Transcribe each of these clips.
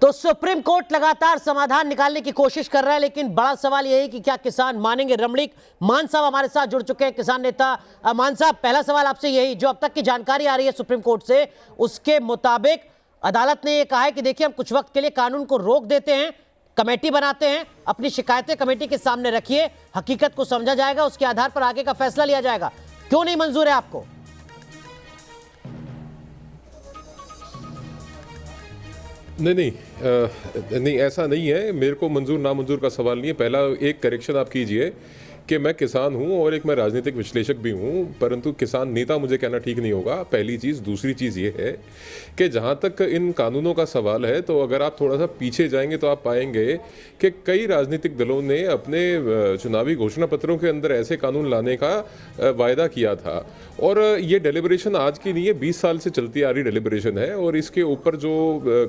तो supreme court लगातार समाधान निकालने की कोशिश कर रहा है, लेकिन बड़ा सवाल यह है कि क्या किसान मानेंगे। रमणीक मान साहब हमारे साथ जुड़ चुके हैं, किसान नेता। मान साहब, पहला सवाल आपसे यही, जो अब तक की जानकारी आ रही है सुप्रीम कोर्ट से, उसके मुताबिक अदालत ने यह कहा है कि देखिए हम कुछ वक्त के लिए कानून को रोक देते हैं, कमेटी बनाते हैं, अपनी शिकायतें कमेटी के सामने रखिए, हकीकत को समझा जाएगा, उसके आधार पर आगे का फैसला लिया जाएगा। क्यों नहीं मंजूर है आपको? नहीं, ऐसा नहीं है। मेरे को मंजूर नामंजूर का सवाल नहीं है। पहला एक करेक्शन आप कीजिए कि मैं किसान हूं और एक मैं राजनीतिक विश्लेषक भी हूं, परंतु किसान नेता मुझे कहना ठीक नहीं होगा, पहली चीज़। दूसरी चीज़ ये है कि जहां तक इन कानूनों का सवाल है, तो अगर आप थोड़ा सा पीछे जाएंगे तो आप पाएंगे कि कई राजनीतिक दलों ने अपने चुनावी घोषणा पत्रों के अंदर ऐसे कानून लाने का वायदा किया था। और ये डेलिब्रेशन आज की नहीं है, 20 साल से चलती आ रही डेलिब्रेशन है। और इसके ऊपर जो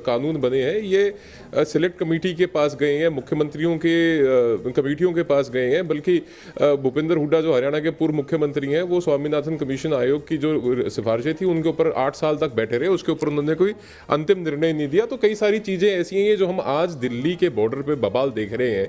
कानून बने हैं ये सिलेक्ट कमेटी के पास गए हैं, मुख्यमंत्रियों के कमेटियों के पास गए हैं। बल्कि भूपेंद्र हुड्डा जो हरियाणा के पूर्व मुख्यमंत्री हैं, वो स्वामीनाथन कमीशन आयोग की जो सिफारिशें थी उनके ऊपर 8 साल तक बैठे रहे, उसके ऊपर उन्होंने कोई अंतिम निर्णय नहीं दिया। तो कई सारी चीज़ें ऐसी हैं जो हम आज दिल्ली के बॉर्डर पे बवाल देख रहे हैं।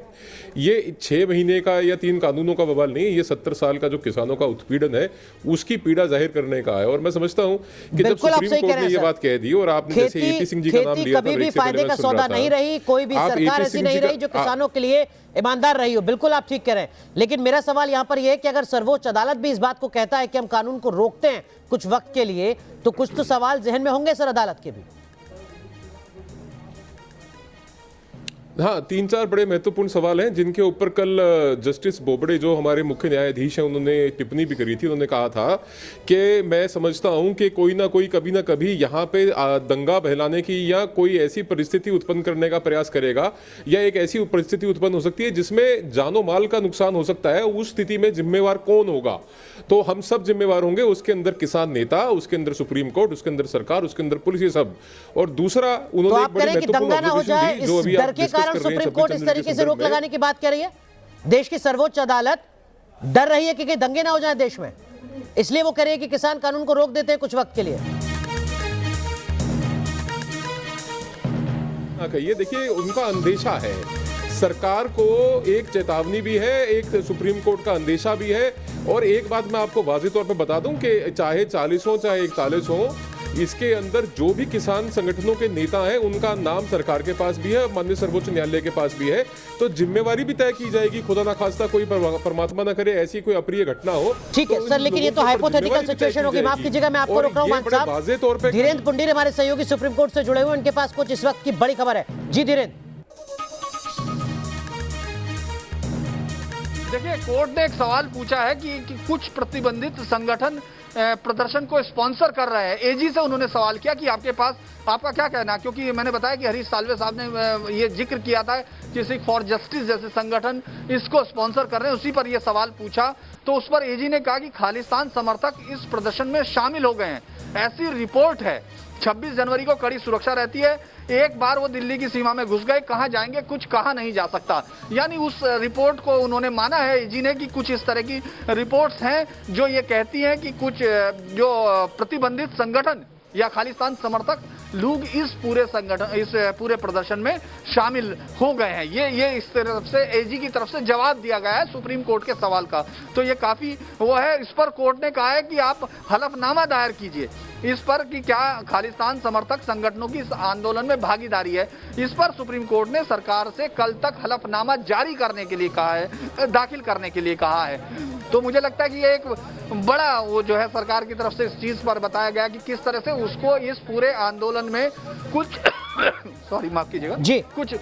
ये 6 महीने का या 3 कानूनों का बवाल नहीं है, ये 70 साल का जो किसानों का उत्पीड़न है उसकी पीड़ा जाहिर करने का है। और मैं समझता हूं कि जब सुप्रीम कोर्ट ने ये बात कह दी, और आपने जैसे एपी सिंह जी का नाम लिया था, कभी भी फायदे का सौदा नहीं रही, कोई भी सरकार ऐसी नहीं रही जो किसानों के लिए ईमानदार रही हो। बिल्कुल आप ठीक कह रहे हैं, लेकिन मेरा सवाल यहां पर यह है कि अगर सर्वोच्च अदालत भी इस बात को कहता है कि हम कानून को रोकते हैं कुछ वक्त के लिए, तो कुछ तो सवाल जहन में होंगे सर अदालत के भी। हाँ, 3-4 बड़े महत्वपूर्ण सवाल हैं जिनके ऊपर कल जस्टिस बोबड़े जो हमारे मुख्य न्यायाधीश हैं, उन्होंने टिप्पणी भी करी थी। उन्होंने कहा था कि मैं समझता हूं कि कोई ना कोई कभी ना कभी यहाँ पे दंगा बहलाने की या कोई ऐसी परिस्थिति उत्पन्न करने का प्रयास करेगा, या एक ऐसी परिस्थिति उत्पन्न हो सकती है जिसमें जानो माल का नुकसान हो सकता है। उस स्थिति में जिम्मेवार कौन होगा? तो हम सब जिम्मेवार होंगे, उसके अंदर किसान नेता, उसके अंदर सुप्रीम कोर्ट, उसके अंदर सरकार, उसके अंदर पुलिस, ये सब। और दूसरा उन्होंने एक बड़ी महत्वपूर्ण ऑब्जर्वेशन दी जो अभी आप सुप्रीम कोर्ट इस तरीके से रोक लगाने की बात कर रही है। देश की सर्वोच्च अदालत डर रही है कि कहीं दंगे ना हो जाए देश में, इसलिए वो कह रही है कि किसान कानून को रोक देते हैं कुछ वक्त के लिए। ये देखिए, उनका अंदेशा है, सरकार को एक चेतावनी भी है, एक सुप्रीम कोर्ट का अंदेशा भी है। और एक बात मैं आपको वाज़ेह तौर पे बता दूं कि चाहे 40 हो चाहे 41 हो, इसके अंदर जो भी किसान संगठनों के नेता हैं उनका नाम सरकार के पास भी है, माननीय सर्वोच्च न्यायालय के पास भी है। तो जिम्मेवारी भी तय की जाएगी, खुदा ना खास्ता कोई परमात्मा ना करे ऐसी कोई अप्रिय घटना हो। ठीक है सर, लेकिन ये तो हाइपोथेटिकल सिचुएशन होगी। माफ कीजिएगा, मैं आपको रोक रहा हूं। मान साहब, वाज़ेह तौर पे धीरेन्द्र पुंडीर हमारे सहयोगी सुप्रीम कोर्ट से जुड़े हुए, उनके पास कुछ इस वक्त की बड़ी खबर है। जी धीरेन्द्र। देखिए, कोर्ट ने एक सवाल पूछा है कि कुछ प्रतिबंधित संगठन प्रदर्शन को स्पॉन्सर कर रहे हैं। एजी से उन्होंने सवाल किया कि आपका क्या कहना है, क्योंकि मैंने बताया कि हरीश साल्वे साहब ने ये जिक्र किया था कि सिख फॉर जस्टिस जैसे संगठन इसको स्पॉन्सर कर रहे हैं, उसी पर यह सवाल पूछा। तो उस पर एजी ने कहा कि खालिस्तान समर्थक इस प्रदर्शन में शामिल हो गए हैं, ऐसी रिपोर्ट है। 26 जनवरी को कड़ी सुरक्षा रहती है, एक बार वो दिल्ली की सीमा में घुस गए, कहां जाएंगे कुछ कहा नहीं जा सकता। यानी उस रिपोर्ट को उन्होंने माना है एजी ने कि कुछ इस तरह की रिपोर्ट्स हैं जो ये कहती हैं कि कुछ जो प्रतिबंधित संगठन या खालिस्तान समर्थक लोग इस पूरे प्रदर्शन में शामिल हो गए हैं। ये इस तरफ से एजी की तरफ से जवाब दिया गया है सुप्रीम कोर्ट के सवाल का। तो ये काफी वो है। इस पर कोर्ट ने कहा है कि आप हलफनामा दायर कीजिए इस पर कि क्या खालिस्तान समर्थक संगठनों की इस आंदोलन में भागीदारी है। इस पर सुप्रीम कोर्ट ने सरकार से कल तक हलफनामा जारी करने के लिए कहा है, दाखिल करने के लिए कहा है। तो मुझे लगता है कि ये एक बड़ा वो जो है सरकार की तरफ से इस चीज पर बताया गया कि किस तरह से उसको इस पूरे आंदोलन में कुछ सॉरी माफ कीजिएगा जी, कुछ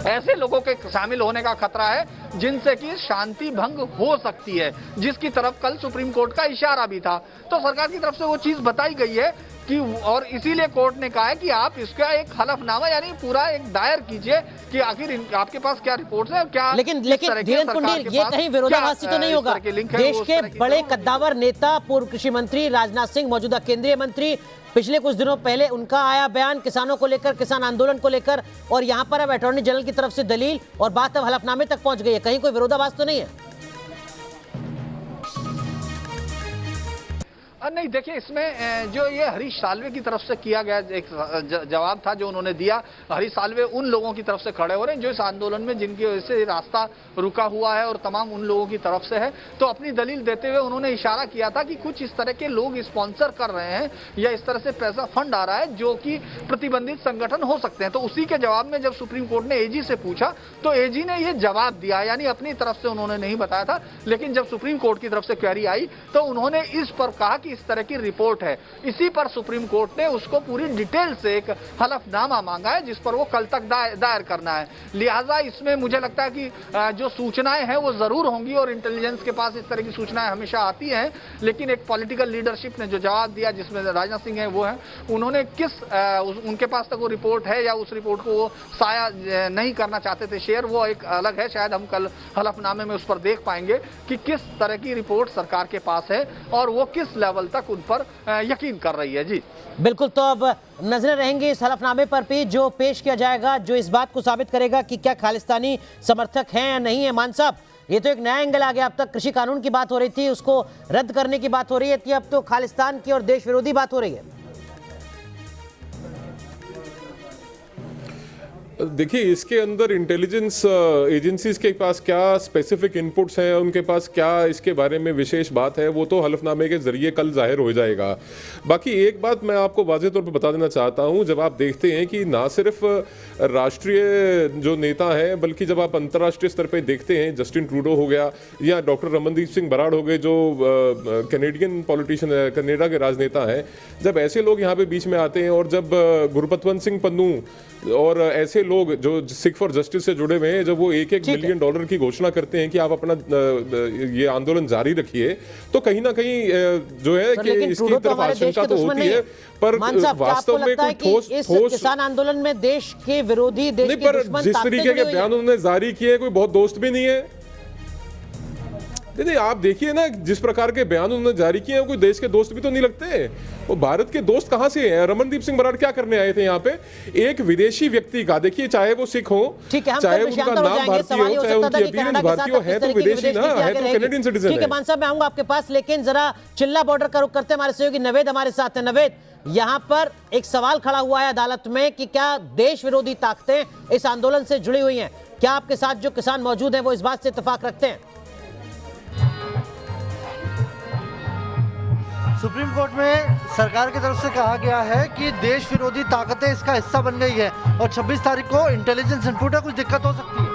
ऐसे लोगों के शामिल होने का खतरा है जिनसे कि शांति भंग हो सकती है, जिसकी तरफ कल सुप्रीम कोर्ट का इशारा भी था। तो सरकार की तरफ से वो चीज बताई गई है कि, और इसीलिए कोर्ट ने कहा है कि आप इसका एक हलफनामा यानी पूरा एक दायर कीजिए कि आखिर आपके पास क्या रिपोर्ट्स है, क्या। लेकिन धीरेन्द्र पुंडीर, ये कहीं विरोधाभासी तो नहीं होगा? देश के बड़े कद्दावर नेता, पूर्व कृषि मंत्री राजनाथ सिंह, मौजूदा केंद्रीय मंत्री, पिछले कुछ दिनों पहले उनका आया बयान किसानों को लेकर, किसान आंदोलन को लेकर, और यहां पर अब अटॉर्नी जनरल की तरफ से दलील और बात अब हलफनामे तक पहुंच गई है। कहीं कोई विरोधाभास तो नहीं है? नहीं देखिए, इसमें जो ये हरीश साल्वे की तरफ से किया गया एक जवाब था जो उन्होंने दिया। हरीश साल्वे उन लोगों की तरफ से खड़े हो रहे हैं जो इस आंदोलन में जिनकी वजह से रास्ता रुका हुआ है और तमाम उन लोगों की तरफ से है। तो अपनी दलील देते हुए उन्होंने इशारा किया था कि कुछ इस तरह के लोग स्पॉन्सर कर रहे हैं या इस तरह से पैसा फंड आ रहा है जो कि प्रतिबंधित संगठन हो सकते हैं। तो उसी के जवाब में जब सुप्रीम कोर्ट ने एजी से पूछा तो एजी ने यह जवाब दिया, यानी अपनी तरफ से उन्होंने नहीं बताया था, लेकिन जब सुप्रीम कोर्ट की तरफ से क्वेरी आई तो उन्होंने इस पर कहा कि इस तरह की रिपोर्ट है। इसी पर सुप्रीम कोर्ट ने उसको पूरी डिटेल से एक हलफनामा मांगा है जिस पर वो कल तक दायर करना है। लिहाजा इसमें मुझे लगता है कि जो सूचनाएं हैं वो जरूर होंगी और इंटेलिजेंस के पास इस तरह की सूचनाएं हमेशा आती हैं, लेकिन एक पॉलिटिकल लीडरशिप ने जो जवाब दिया जिसमें राजनाथ सिंह है वो है, उन्होंने उनके पास तक वो रिपोर्ट है या उस रिपोर्ट को वो साया नहीं करना चाहते थे शेयर, वो एक अलग है। शायद हम कल हलफनामे में उस पर देख पाएंगे कि किस तरह की रिपोर्ट सरकार के पास है और वो किस लेवल तक उन पर यकीन कर रही है। जी बिल्कुल, तो अब नजरें रहेंगी इस हलफनामे पर भी जो पेश किया जाएगा, जो इस बात को साबित करेगा कि क्या खालिस्तानी समर्थक हैं या नहीं है। मान साहब, ये तो एक नया एंगल आ गया। अब तक कृषि कानून की बात हो रही थी, उसको रद्द करने की बात हो रही है, अब तो खालिस्तान की और देश विरोधी बात हो रही है। देखिए, इसके अंदर इंटेलिजेंस एजेंसीज के पास क्या स्पेसिफिक इनपुट्स हैं, उनके पास क्या इसके बारे में विशेष बात है, वो तो हलफनामे के जरिए कल जाहिर हो जाएगा। बाकी एक बात मैं आपको वाज़ेह तौर पर बता देना चाहता हूं, जब आप देखते हैं कि ना सिर्फ राष्ट्रीय जो नेता हैं बल्कि जब आप अंतर्राष्ट्रीय स्तर पर देखते हैं, जस्टिन ट्रूडो हो गया या डॉक्टर रमनदीप सिंह बराड़ हो गए जो कैनेडियन पॉलिटिशियन है, कनाडा के राजनेता हैं, जब ऐसे लोग यहाँ पे बीच में आते हैं और जब गुरपतवंत सिंह पन्नू और ऐसे लोग जो सिख फॉर जस्टिस से जुड़े हुए हैं, जब वो $1 मिलियन की घोषणा करते हैं कि आप अपना ये आंदोलन जारी रखिए, तो कहीं ना कहीं जो है कि इसकी तरफ आशंका तो होती है, पर वास्तव में कोई ठोस किसान आंदोलन में देश के विरोधी, देश के दुश्मन जिस तरीके के बयान उन्होंने जारी किए, कोई बहुत दोस्त भी नहीं है। नहीं, आप देखिए ना, जिस प्रकार के बयान उन्होंने जारी किए हैं, कोई देश के दोस्त भी तो नहीं लगते। वो भारत के दोस्त कहां से हैं? रमनदीप सिंह बराड़ क्या करने आए थे यहाँ पे? एक विदेशी व्यक्ति का, देखिए चाहे वो सिख हो, चाहे उनका नाम भारतीय हो, चाहे उनकी अपीयरेंस भारतीय हो, है तो विदेशी ना, है तो कैनेडियन सिटीजन है। ठीक है मान साहब, मैं आऊंगा आपके पास, लेकिन जरा चिल्ला बॉर्डर का रुख करते हैं। हमारे सहयोगी नवेद हमारे साथ हैं। नवेद, यहाँ पर एक सवाल खड़ा हुआ है अदालत में कि क्या देश विरोधी ताकतें इस आंदोलन से जुड़ी हुई हैं? क्या आपके साथ जो किसान मौजूद हैं वो इस बात से इत्तेफाक रखते हैं? सुप्रीम कोर्ट में सरकार की तरफ से कहा गया है कि देश विरोधी ताकतें इसका हिस्सा बन गई है और 26 तारीख को इंटेलिजेंस इनपुट है, कुछ दिक्कत हो सकती है।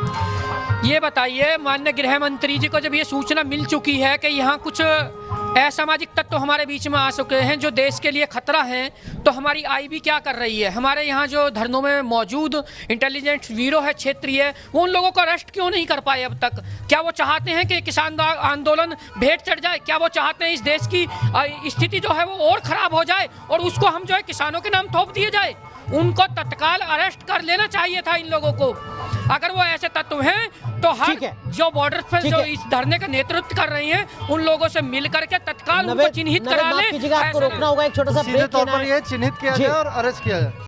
ये बताइए माननीय गृह मंत्री जी को, जब ये सूचना मिल चुकी है कि यहाँ कुछ असामाजिक तत्व हमारे बीच में आ चुके हैं जो देश के लिए खतरा हैं, तो हमारी आईबी क्या कर रही है? हमारे यहाँ जो धरनों में मौजूद इंटेलिजेंस ब्यूरो है क्षेत्रीय, वो उन लोगों को अरेस्ट क्यों नहीं कर पाए अब तक? क्या वो चाहते हैं कि किसान आंदोलन भेंट चढ़ जाए? क्या वो चाहते हैं इस देश की स्थिति जो है वो और खराब हो जाए और उसको हम जो है किसानों के नाम थोप दिए जाए? उनको तत्काल अरेस्ट कर लेना चाहिए था इन लोगों को। अगर वो ऐसे तत्व हैं तो हर जो बॉर्डर पर जो इस धरने का नेतृत्व कर रही हैं उन लोगों से मिल करके तत्काल उनको चिन्हित करा लें। आपको रोकना होगा, एक छोटा सा ब्रेक लेना है। चिन्हित किया जाए और अरेस्ट किया जाए।